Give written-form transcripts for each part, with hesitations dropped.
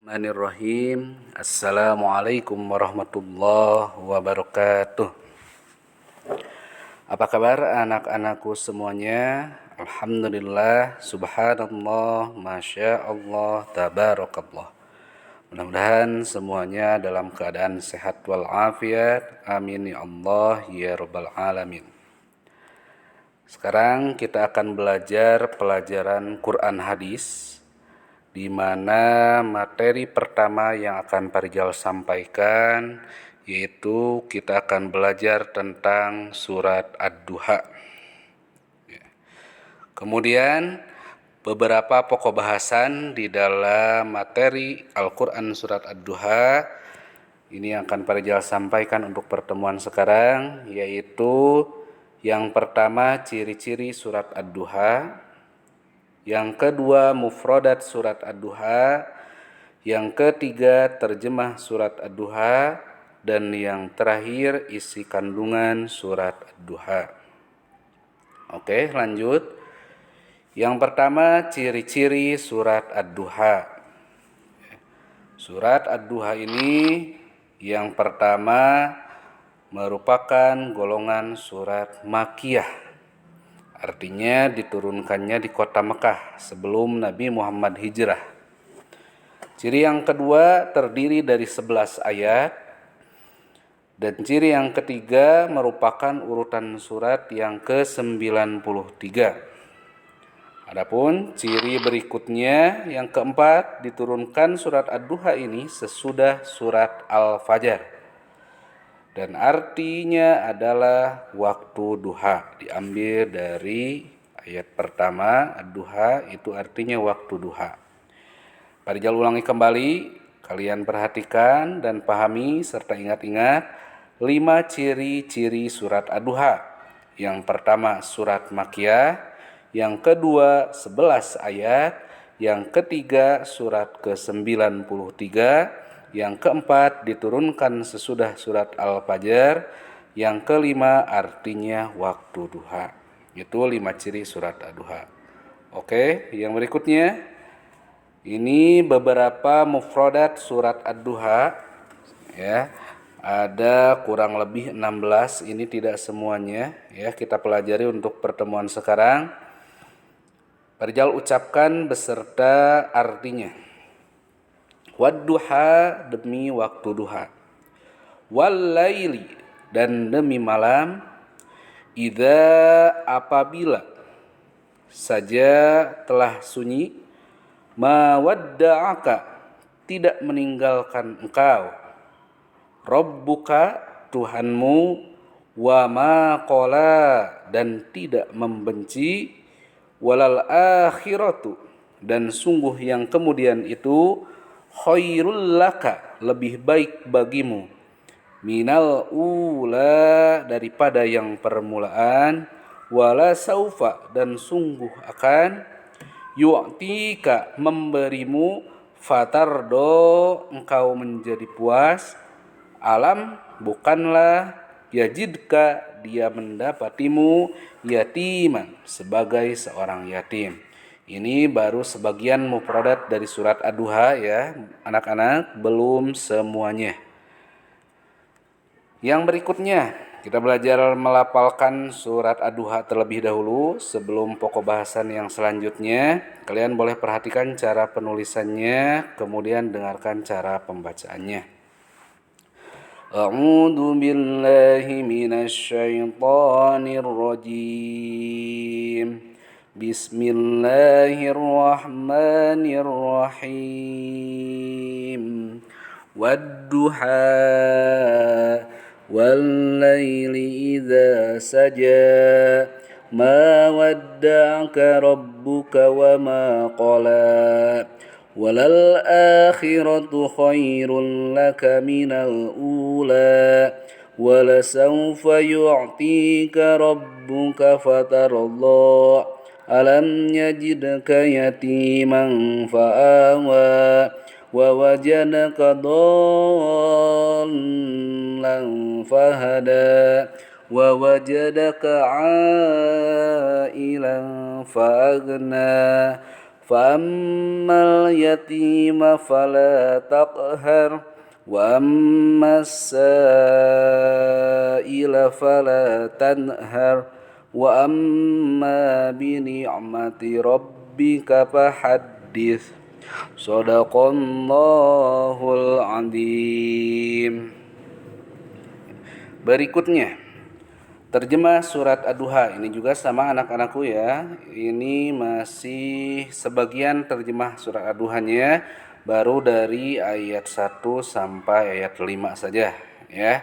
Bismillahirrahmanirrahim. Assalamualaikum warahmatullahi wabarakatuh. Apa kabar anak-anakku semuanya? Alhamdulillah, subhanallah, masya Allah, tabarakallah. Mudah-mudahan semuanya dalam keadaan sehat walafiat. Amin ya Allah ya rabbal alamin. Sekarang kita akan belajar pelajaran Quran hadis, di mana materi pertama yang akan Pak Rijal sampaikan yaitu kita akan belajar tentang surat Ad-Duha. Kemudian beberapa pokok bahasan di dalam materi Al-Quran surat Ad-Duha ini yang akan Pak Rijal sampaikan untuk pertemuan sekarang, yaitu yang pertama ciri-ciri surat Ad-Duha, yang kedua mufradat surat Ad-Duha, yang ketiga terjemah surat Ad-Duha, dan yang terakhir isi kandungan surat Ad-Duha. Oke, lanjut. Yang pertama ciri-ciri surat Ad-Duha. Surat Ad-Duha ini yang pertama merupakan golongan surat Makkiyah. Artinya diturunkannya di kota Mekah sebelum Nabi Muhammad hijrah. Ciri yang kedua terdiri dari 11 ayat. Dan ciri yang ketiga merupakan urutan surat yang ke-93. Adapun ciri berikutnya yang keempat, diturunkan surat Ad-Duha ini sesudah surat Al-Fajr. Dan artinya adalah waktu duha. Diambil dari ayat pertama, Ad-Duha itu artinya waktu duha. Pak Rijal ulangi kembali, kalian perhatikan dan pahami serta ingat-ingat 5 ciri-ciri surat Ad-Duha. Yang pertama surat Makkiyah, yang kedua 11 ayat, yang ketiga surat ke-93, yang keempat diturunkan sesudah surat Al-Fajr, yang kelima artinya waktu duha. Itu 5 ciri surat Ad-Duha. Oke, yang berikutnya ini beberapa mufradat surat Ad-Duha ya. Ada kurang lebih 16, ini tidak semuanya ya, kita pelajari untuk pertemuan sekarang. Pak Rijal ucapkan beserta artinya. Wadduha, demi waktu duha. Wallaili, dan demi malam. Idza, apabila saja telah sunyi. Ma wadda'aka, tidak meninggalkan engkau. Rabbuka, Tuhanmu. Wa ma qala, dan tidak membenci. Walal akhiratu, dan sungguh yang kemudian itu khairul laka, lebih baik bagimu, minal ula, daripada yang permulaan, wala saufa, dan sungguh akan, yu'tika, memberimu, fatardo, engkau menjadi puas, alam, bukanlah, yajidka, dia mendapatimu, yatiman, sebagai seorang yatim. Ini baru sebagian mufradat dari surat Ad-Duha ya, anak-anak, belum semuanya. Yang berikutnya, kita belajar melafalkan surat Ad-Duha terlebih dahulu sebelum pokok bahasan yang selanjutnya. Kalian boleh perhatikan cara penulisannya, kemudian dengarkan cara pembacaannya. A'udzu billahi minasy syaithanir rajim. Bismillahirrahmanirrahim. Wadduha, wallaili idza saja. Ma wadda'aka rabbuka wa ma qala. Walal akhiratu khairul laka minal ula. Walasawfa yu'tika rabbuka fatarda. Alam yajidka yatiman fa'awa. Wa wajadaka dhallan fahada. Wa wajadaka 'ailan fa'aghna. فأما اليتيم فلا تقهر وأما السائل فلا تنهر وأما بنعمة ربك فحدث صدق الله العظيم. Berikutnya terjemah surat Ad-Duha. Ini juga sama anak-anakku ya. Ini masih sebagian terjemah surat Ad-Duhanya, baru dari ayat 1 sampai ayat 5 saja ya.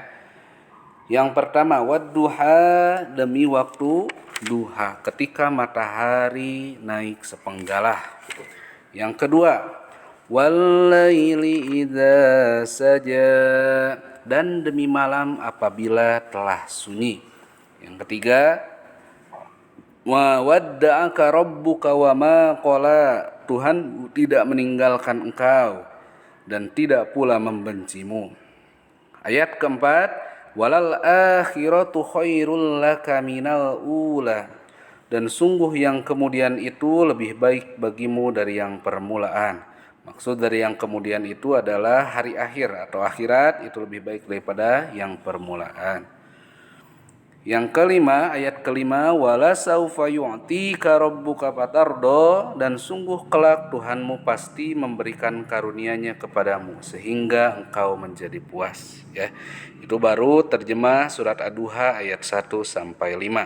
Yang pertama, wadduha, demi waktu duha, ketika matahari naik sepenggalah. Yang kedua, wallaili idza saja, dan demi malam apabila telah sunyi. Yang ketiga, wa wadda'aka rabbuka wa ma qala, Tuhan tidak meninggalkan engkau dan tidak pula membencimu. Ayat keempat, walal akhiratu khairul laka minal ula, dan sungguh yang kemudian itu lebih baik bagimu dari yang permulaan. Maksud dari yang kemudian itu adalah hari akhir atau akhirat itu lebih baik daripada yang permulaan. Yang kelima, ayat kelima, wala saufa yu'tika rabbuka fatardo, dan sungguh kelak Tuhanmu pasti memberikan karunia-Nya kepadamu sehingga engkau menjadi puas ya. Itu baru terjemah surat Ad-Duha ayat 1 sampai 5.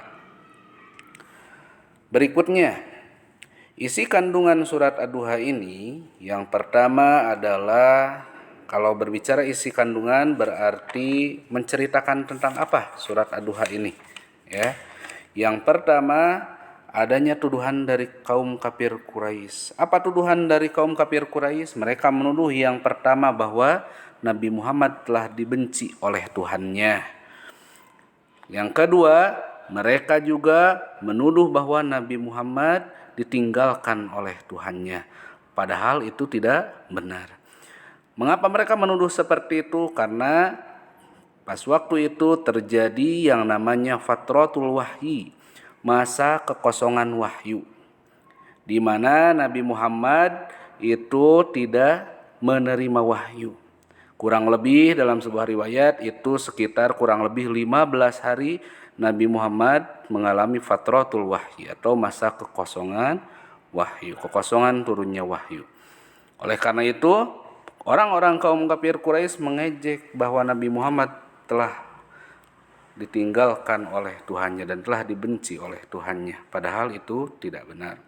Berikutnya, isi kandungan surat Ad-Duha ini yang pertama adalah, kalau berbicara isi kandungan berarti menceritakan tentang apa surat Ad-Duha ini ya. Yang pertama, adanya tuduhan dari kaum kafir Quraisy. Apa tuduhan dari kaum kafir Quraisy? Mereka menuduh yang pertama bahwa Nabi Muhammad telah dibenci oleh Tuhannya. Yang kedua, mereka juga menuduh bahwa Nabi Muhammad ditinggalkan oleh Tuhannya. Padahal itu tidak benar. Mengapa mereka menuduh seperti itu? Karena pas waktu itu terjadi yang namanya fatratul wahyi, masa kekosongan wahyu, di mana Nabi Muhammad itu tidak menerima wahyu. Kurang lebih dalam sebuah riwayat itu sekitar kurang lebih 15 hari Nabi Muhammad mengalami fatratul wahyi atau masa kekosongan wahyu, kekosongan turunnya wahyu. Oleh karena itu, orang-orang kaum kafir Quraisy mengejek bahwa Nabi Muhammad telah ditinggalkan oleh Tuhannya dan telah dibenci oleh Tuhannya. Padahal itu tidak benar.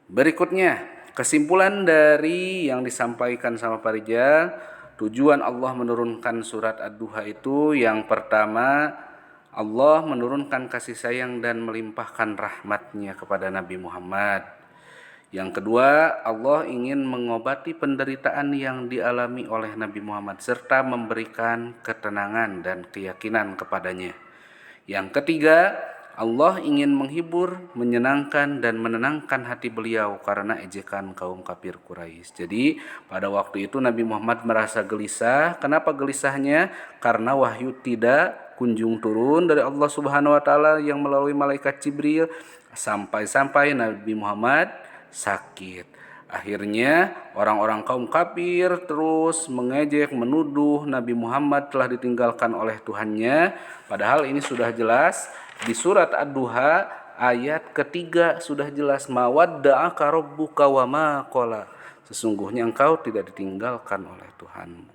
Berikutnya, kesimpulan dari yang disampaikan sama Pak Rijal, tujuan Allah menurunkan surat Ad-Duha itu yang pertama, Allah menurunkan kasih sayang dan melimpahkan rahmat-Nya kepada Nabi Muhammad. Yang kedua, Allah ingin mengobati penderitaan yang dialami oleh Nabi Muhammad serta memberikan ketenangan dan keyakinan kepadanya. Yang ketiga, Allah ingin menghibur, menyenangkan dan menenangkan hati beliau karena ejekan kaum kafir Quraisy. Jadi, pada waktu itu Nabi Muhammad merasa gelisah. Kenapa gelisahnya? Karena wahyu tidak kunjung turun dari Allah Subhanahu wa taala yang melalui malaikat Jibril, sampai-sampai Nabi Muhammad sakit. Akhirnya orang-orang kaum kafir terus mengejek, menuduh Nabi Muhammad telah ditinggalkan oleh Tuhannya. Padahal ini sudah jelas di surat Ad-Duha ayat ketiga sudah jelas, mawadda'aka rabbuka wa ma qala, sesungguhnya engkau tidak ditinggalkan oleh Tuhanmu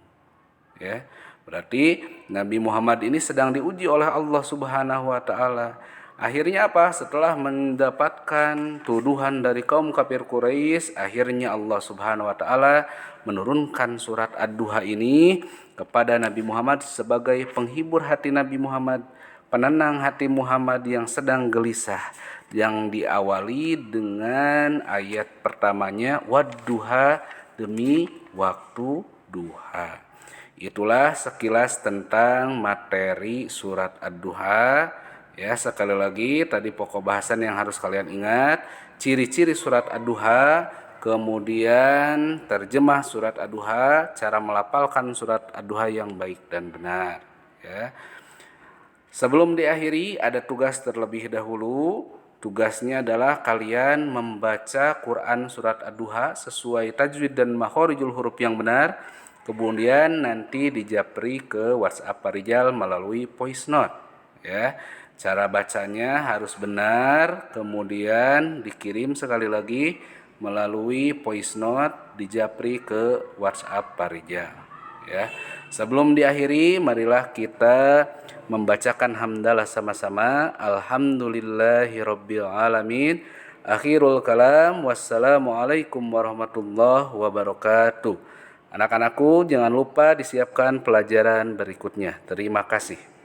ya. Berarti Nabi Muhammad ini sedang diuji oleh Allah Subhanahu wa taala. Akhirnya apa? Setelah mendapatkan tuduhan dari kaum kafir Quraisy, akhirnya Allah Subhanahu wa taala menurunkan surat Ad-Duha ini kepada Nabi Muhammad sebagai penghibur hati Nabi Muhammad, penenang hati Muhammad yang sedang gelisah, yang diawali dengan ayat pertamanya, wadduha, demi waktu duha. Itulah sekilas tentang materi surat Ad-Duha. Ya, sekali lagi tadi pokok bahasan yang harus kalian ingat, ciri-ciri surat Ad-Duha, kemudian terjemah surat Ad-Duha, cara melafalkan surat Ad-Duha yang baik dan benar ya. Sebelum diakhiri ada tugas terlebih dahulu. Tugasnya adalah kalian membaca Quran surat Ad-Duha sesuai tajwid dan makhorijul huruf yang benar. Kemudian nanti dijapri ke WhatsApp Pak Rijal melalui voice note. Ya, cara bacanya harus benar. Kemudian dikirim sekali lagi melalui voice note dijapri ke WhatsApp Pak Rijal. Ya, sebelum diakhiri, marilah kita membacakan hamdalah sama-sama. Alhamdulillahirabbil alamin. Akhirul kalam. Wassalamualaikum warahmatullahi wabarakatuh. Anak-anakku, jangan lupa disiapkan pelajaran berikutnya. Terima kasih.